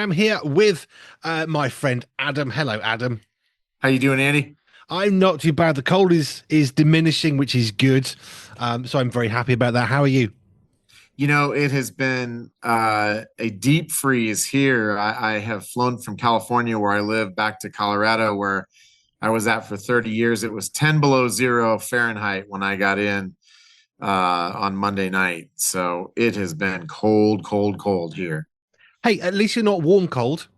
am here with my friend Adam. Hello, Adam. How you doing, Andy? I'm not too bad. The cold is diminishing, which is good. So I'm very happy about that. How are you? It has been a deep freeze here. I have flown from California, where I live, back to Colorado, where I was at for 30 years. It was 10 below zero Fahrenheit when I got in on Monday night. So it has been cold, cold, cold here. Hey, at least you're not warm cold.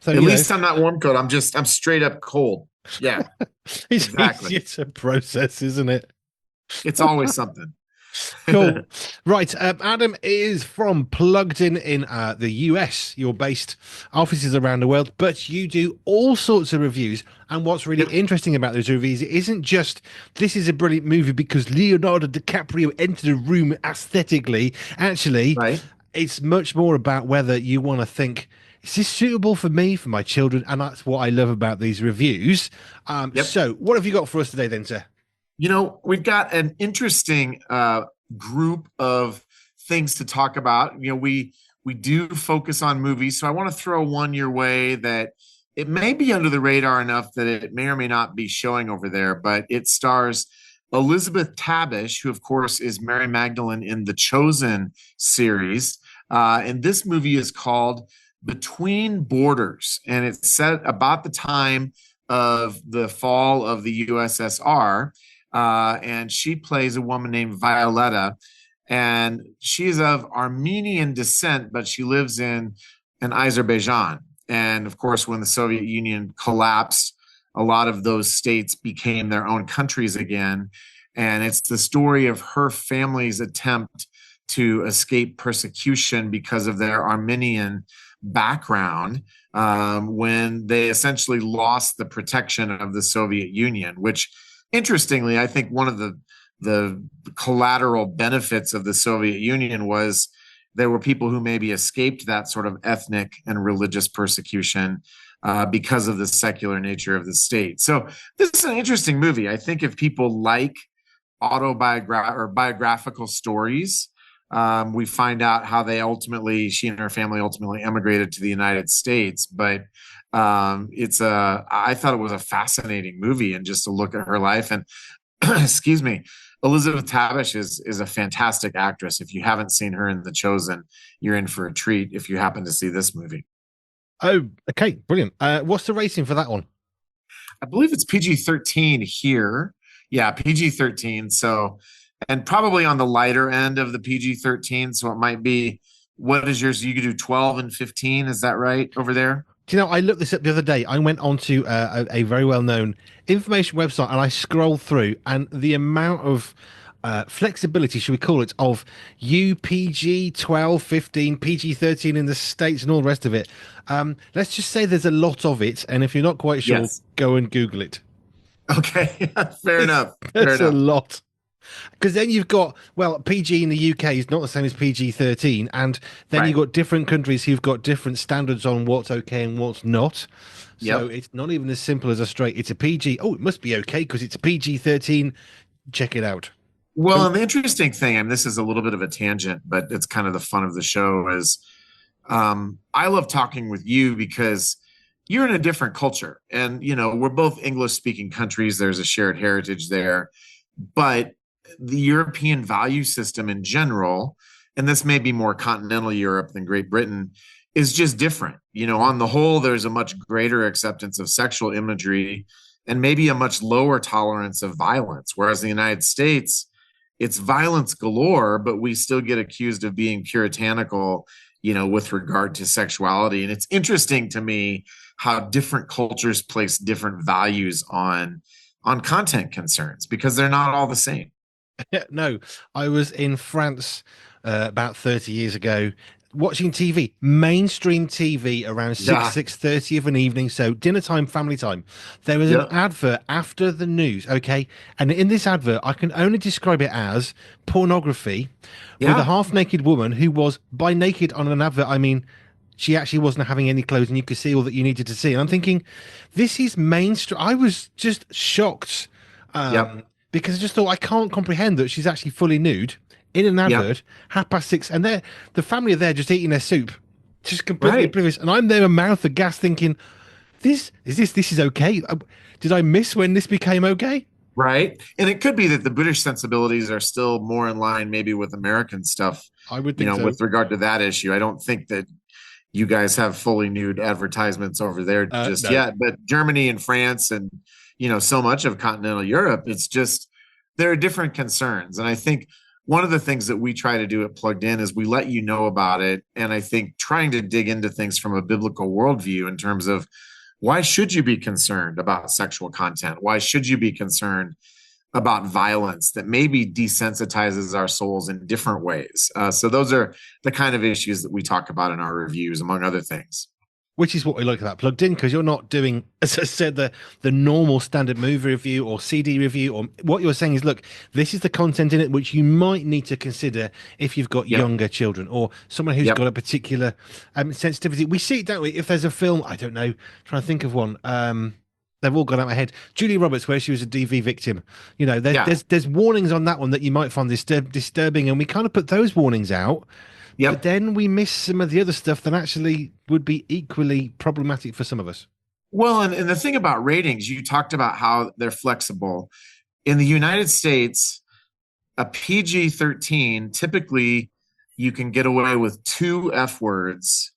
So, At least I'm not warm coat. I'm straight up cold. Yeah, it's exactly. easier to process, isn't it? It's always something. Cool. Right. Adam is from Plugged in the US. You're based offices around the world, but you do all sorts of reviews. And what's really Yep. interesting about those reviews, it isn't just this is a brilliant movie because Leonardo DiCaprio entered a room aesthetically. Actually, Right. it's much more about whether you want to think, is this suitable for me, for my children? And that's what I love about these reviews. Yep. So what have you got for us today then, sir? We've got an interesting group of things to talk about. We do focus on movies, so I want to throw one your way that it may be under the radar enough that it may or may not be showing over there, but it stars Elizabeth Tabish, who of course is Mary Magdalene in the Chosen series. And this movie is called Between Borders, and it's set about the time of the fall of the USSR. And she plays a woman named Violetta, and she's of Armenian descent, but she lives in Azerbaijan. And of course, when the Soviet Union collapsed, a lot of those states became their own countries again. And it's the story of her family's attempt to escape persecution because of their Armenian background, when they essentially lost the protection of the Soviet Union, which, interestingly, I think one of the collateral benefits of the Soviet Union was there were people who maybe escaped that sort of ethnic and religious persecution because of the secular nature of the state. So this is an interesting movie. I think if people like biographical stories, we find out how she and her family ultimately emigrated to the United States. But I thought it was a fascinating movie, and just to look at her life. And excuse me, Elizabeth Tabish is a fantastic actress. If you haven't seen her in The Chosen, you're in for a treat if you happen to see this movie. Oh, okay, brilliant. What's the rating for that one? I believe it's PG-13 here. Yeah, PG-13. So, and probably on the lighter end of the PG-13. So it might be, what is yours? You could do 12 and 15. Is that right over there? Do you know, I looked this up the other day. I went onto a very well-known information website and I scrolled through, and the amount of flexibility, should we call it, of UPG 12, 15, PG-13 in the States and all the rest of it. Let's just say there's a lot of it. And if you're not quite sure, Yes. go and Google it. Okay. Fair enough. Fair There's a enough. lot. Because then you've got, well, PG in the UK is not the same as PG-13, and then you've Right. got different countries who've got different standards on what's okay and what's not. So Yep. it's not even as simple as a straight, it's a PG. Oh, it must be okay because it's a PG-13. Check it out. Well, So, and the interesting thing, and this is a little bit of a tangent, but it's kind of the fun of the show, is I love talking with you because you're in a different culture. And, we're both English speaking countries. There's a shared heritage there. But the European value system in general, and this may be more continental Europe than Great Britain, is just different. On the whole, there's a much greater acceptance of sexual imagery and maybe a much lower tolerance of violence. Whereas in the United States, it's violence galore, but we still get accused of being puritanical, with regard to sexuality. And it's interesting to me how different cultures place different values on content concerns, because they're not all the same. yeah, no, I was in France about 30 years ago watching TV, mainstream TV around 6, Yeah. 6:30 of an evening. So dinner time, family time. There was an Yep. advert after the news, okay? And in this advert, I can only describe it as pornography with a Yeah. half-naked woman who was, by naked on an advert, I mean, she actually wasn't having any clothes and you could see all that you needed to see. And I'm thinking, this is mainstream. I was just shocked, Yep. because I just thought I can't comprehend that she's actually fully nude in an Yep. advert, 6:30, and the family are there just eating their soup. just completely Right. oblivious. And I'm there, a mouth aghast, thinking, this is okay? Did I miss when this became okay? Right. And it could be that the British sensibilities are still more in line maybe with American stuff, I would think so. with regard to that issue. I don't think that you guys have fully nude advertisements over there just No. yet, but Germany and France and, so much of continental Europe, it's just, there are different concerns. And I think one of the things that we try to do at Plugged In is we let you know about it. And I think trying to dig into things from a biblical worldview in terms of why should you be concerned about sexual content? Why should you be concerned about violence that maybe desensitizes our souls in different ways? So those are the kind of issues that we talk about in our reviews, among other things. Which is what we like about Plugged In, because you're not doing, as I said, the normal standard movie review or CD review. Or what you're saying is, look, this is the content in it which you might need to consider if you've got Yep. younger children or someone who's Yep. got a particular sensitivity. We see it, don't we? If there's a film, I don't know, trying to think of one. They've all gone out of my head. Julie Roberts, where she was a DV victim. Yeah. There's warnings on that one that you might find disturbing, and we kind of put those warnings out. But Yep. then we miss some of the other stuff that actually would be equally problematic for some of us. Well, and the thing about ratings, you talked about how they're flexible. In the United States, a PG-13, typically you can get away with 2 F words.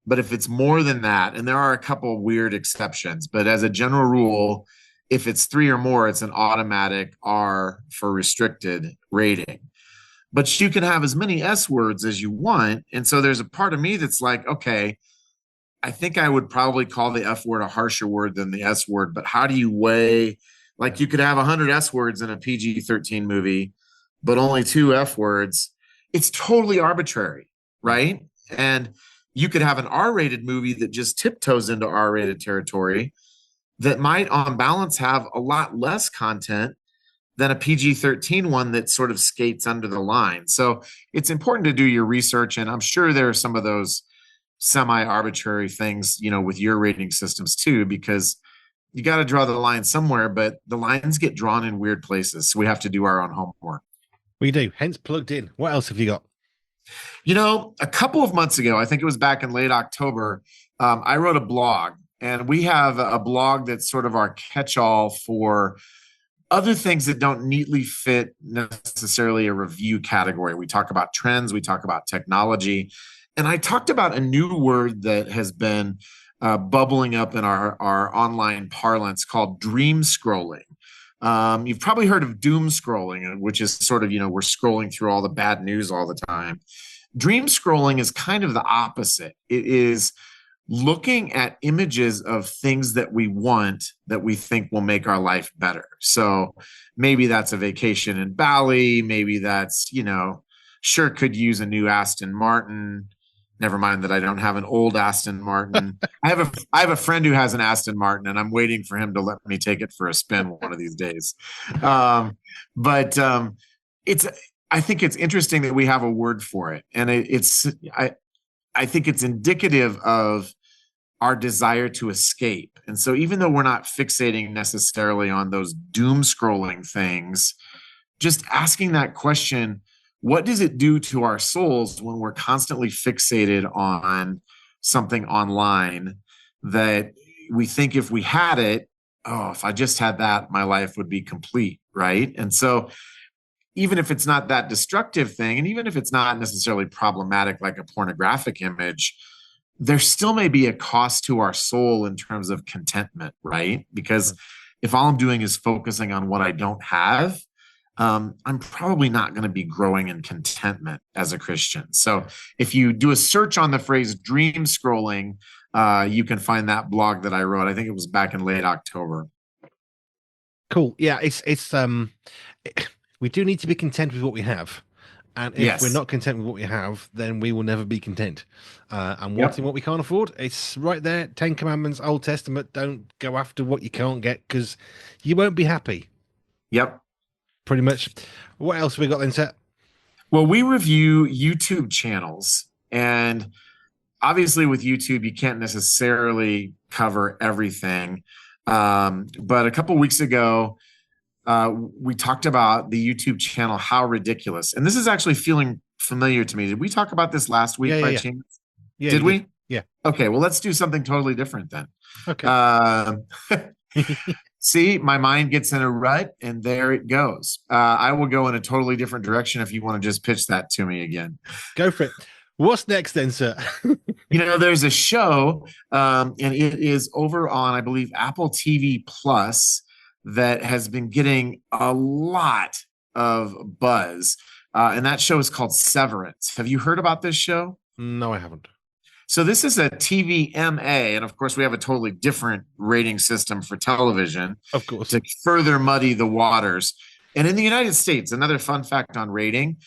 But if it's more than that, and there are a couple weird exceptions, but as a general rule, if it's 3 or more, it's an automatic R for restricted rating. But you can have as many S words as you want. And so there's a part of me that's like, okay, I think I would probably call the F word a harsher word than the S word, but how do you weigh? Like, you could have 100 S words in a PG-13 movie, but only 2 F words. It's totally arbitrary, Yeah. right? And you could have an R-rated movie that just tiptoes into R-rated territory that might, on balance, have a lot less content than a PG-13 one that sort of skates under the line. So it's important to do your research, and I'm sure there are some of those semi-arbitrary things, with your rating systems too, because you got to draw the line somewhere, but the lines get drawn in weird places. So we have to do our own homework. We do. Hence Plugged In. What else have you got? A couple of months ago, I think it was back in late October, I wrote a blog, and we have a blog that's sort of our catch-all for other things that don't neatly fit necessarily a review category. We talk about trends, we talk about technology, and I talked about a new word that has been bubbling up in our online parlance called dream scrolling. You've probably heard of doom scrolling, which is sort of, we're scrolling through all the bad news all the time. Dream scrolling is kind of the opposite. It is looking at images of things that we want that we think will make our life better. So maybe that's a vacation in Bali. Maybe that's, sure could use a new Aston Martin. Never mind that I don't have an old Aston Martin. I have a friend who has an Aston Martin, and I'm waiting for him to let me take it for a spin one of these days. But it's I think it's interesting that we have a word for it, and I think it's indicative of our desire to escape. And so even though we're not fixating necessarily on those doom scrolling things, just asking that question, what does it do to our souls when we're constantly fixated on something online that we think if we had it, oh, if I just had that, my life would be complete, right? And so even if it's not that destructive thing, and even if it's not necessarily problematic like a pornographic image, there still may be a cost to our soul in terms of contentment, right? Because if all I'm doing is focusing on what I don't have, I'm probably not going to be growing in contentment as a Christian. So if you do a search on the phrase dream scrolling, you can find that blog that I wrote. I think it was back in late October. Cool. Yeah, we do need to be content with what we have. And if we're Yes. not content with what we have, then we will never be content. And Yep. wanting what we can't afford, it's right there. 10 Commandments, Old Testament. Don't go after what you can't get because you won't be happy. Yep. Pretty much. What else have we got then, Seth? Well, we review YouTube channels, and obviously with YouTube, you can't necessarily cover everything. But a couple weeks ago, we talked about the YouTube channel How Ridiculous. And this is actually feeling familiar to me. Did we talk about this last week Yeah, yeah, by yeah. chance? Yeah, Did you did. we? Yeah. Okay, well, let's do something totally different then. Okay. Um, See, my mind gets in a rut, and there it goes. I will go in a totally different direction if you want to just pitch that to me again. Go for it. What's next then, sir? There's a show, and it is over on, I believe, Apple TV Plus that has been getting a lot of buzz. And that show is called Severance. Have you heard about this show? No, I haven't. So this is a TVMA, and of course, we have a totally different rating system for television Of course. to further muddy the waters. And in the United States, another fun fact on rating,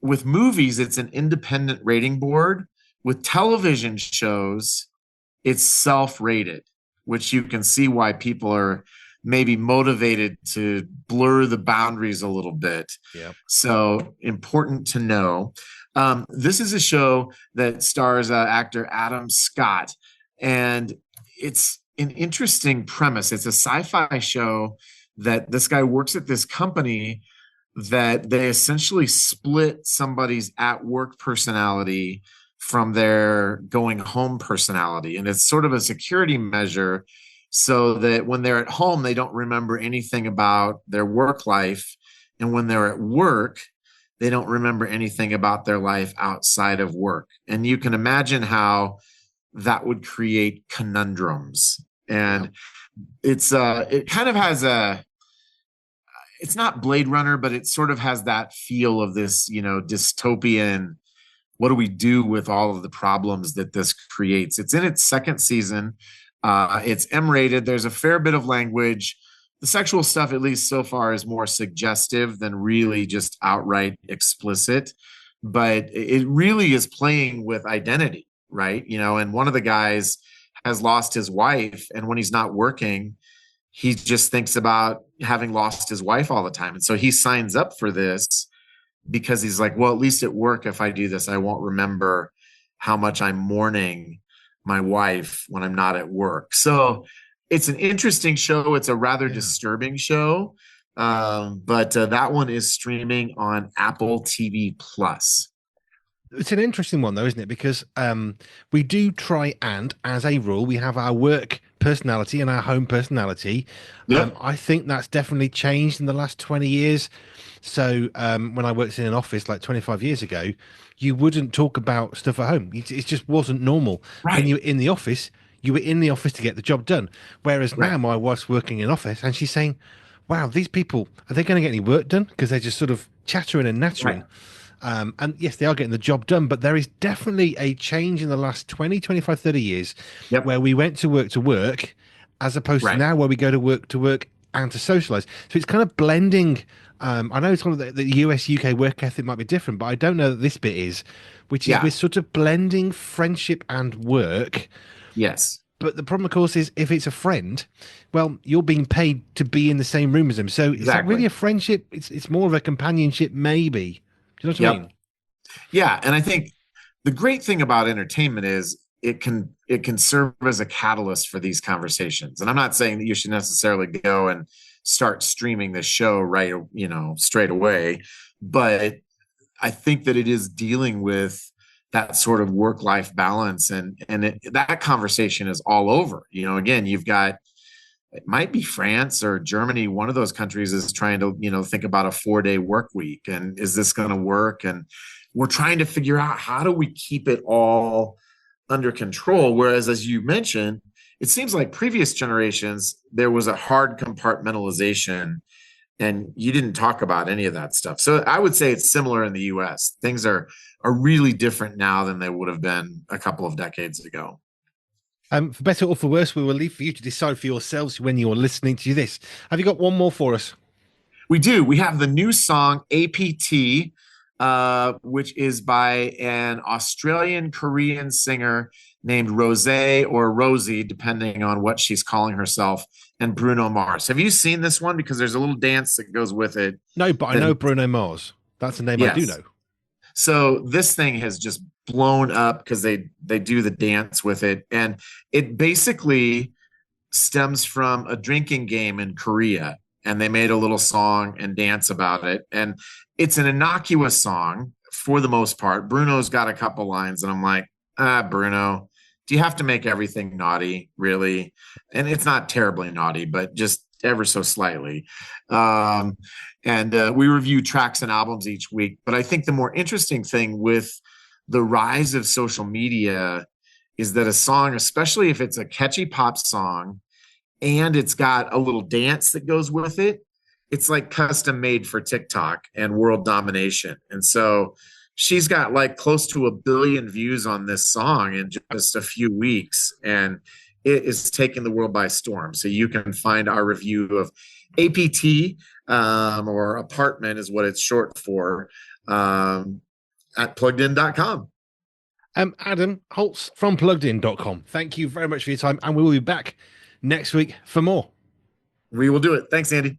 with movies, it's an independent rating board. With television shows, it's self-rated, which you can see why people are maybe motivated to blur the boundaries a little bit. Yeah. So important to know. This is a show that stars actor Adam Scott, and it's an interesting premise. It's a sci-fi show that this guy works at this company that they essentially split somebody's at work personality from their going home personality. And it's sort of a security measure so that when they're at home, they don't remember anything about their work life. And when they're at work, they don't remember anything about their life outside of work. And you can imagine how that would create conundrums. And it kind of has it's not Blade Runner, but it sort of has that feel of this, dystopian. What do we do with all of the problems that this creates? It's in its second season. It's M-rated. There's a fair bit of language. The sexual stuff, at least so far, is more suggestive than really just outright explicit. But it really is playing with identity, right? And one of the guys has lost his wife, and when he's not working, he just thinks about having lost his wife all the time. And so he signs up for this because he's like, well, at least at work, if I do this, I won't remember how much I'm mourning my wife when I'm not at work. So it's an interesting show. It's a rather disturbing show. But that one is streaming on Apple TV Plus. It's an interesting one, though, isn't it? Because we do try and, as a rule, we have our work personality and our home personality. Yep. I think that's definitely changed in the last 20 years. So when I worked in an office like 25 years ago, you wouldn't talk about stuff at home. It just wasn't normal. Right. When you were in the office, you were in the office to get the job done. Whereas Right. now my wife's working in office and she's saying, wow, these people, are they going to get any work done? Because they're just sort of chattering and nattering. Right. And yes, they are getting the job done, but there is definitely a change in the last 20, 25, 30 years Yep. where we went to work, as opposed to Right. now where we go to work and to socialize. So it's kind of blending. I know it's one of the US, UK work ethic might be different, but I don't know that this bit is, which is Yeah. we're sort of blending friendship and work. Yes. But the problem, of course, is if it's a friend, well, you're being paid to be in the same room as them. So is that Exactly. really a friendship? It's more of a companionship, maybe. Do you know what I mean? Yeah. And I think the great thing about entertainment is it can serve as a catalyst for these conversations. And I'm not saying that you should necessarily go and start streaming the show right, straight away, but I think that it is dealing with that sort of work-life balance, and that conversation is all over. Again, you've got, it might be France or Germany. One of those countries is trying to, think about a 4-day work week, and is this going to work? And we're trying to figure out, how do we keep it all under control? Whereas, as you mentioned, it seems like previous generations, there was a hard compartmentalization and you didn't talk about any of that stuff. So I would say it's similar in the US. Things are really different now than they would have been a couple of decades ago. For better or for worse, we will leave for you to decide for yourselves when you're listening to this. Have you got one more for us? We do. We have the new song APT, which is by an Australian Korean singer named Rose or Rosie, depending on what she's calling herself, and Bruno Mars. Have you seen this one? Because there's a little dance that goes with it. No, but I know Bruno Mars. That's a name I do know. So this thing has just blown up because they do the dance with it. And it basically stems from a drinking game in Korea. And they made a little song and dance about it. And it's an innocuous song for the most part. Bruno's got a couple lines, and I'm like, Bruno, do you have to make everything naughty, really? And it's not terribly naughty, but just ever so slightly. Um, and we review tracks and albums each week. But I think the more interesting thing with the rise of social media is that a song, especially if it's a catchy pop song and it's got a little dance that goes with it, it's like custom made for TikTok and world domination. And so she's got like close to 1 billion views on this song in just a few weeks. And it is taking the world by storm. So you can find our review of APT, or apartment is what it's short for, at pluggedin.com. Adam Holz from pluggedin.com. Thank you very much for your time, and we will be back next week for more. We will do it. Thanks, Andy.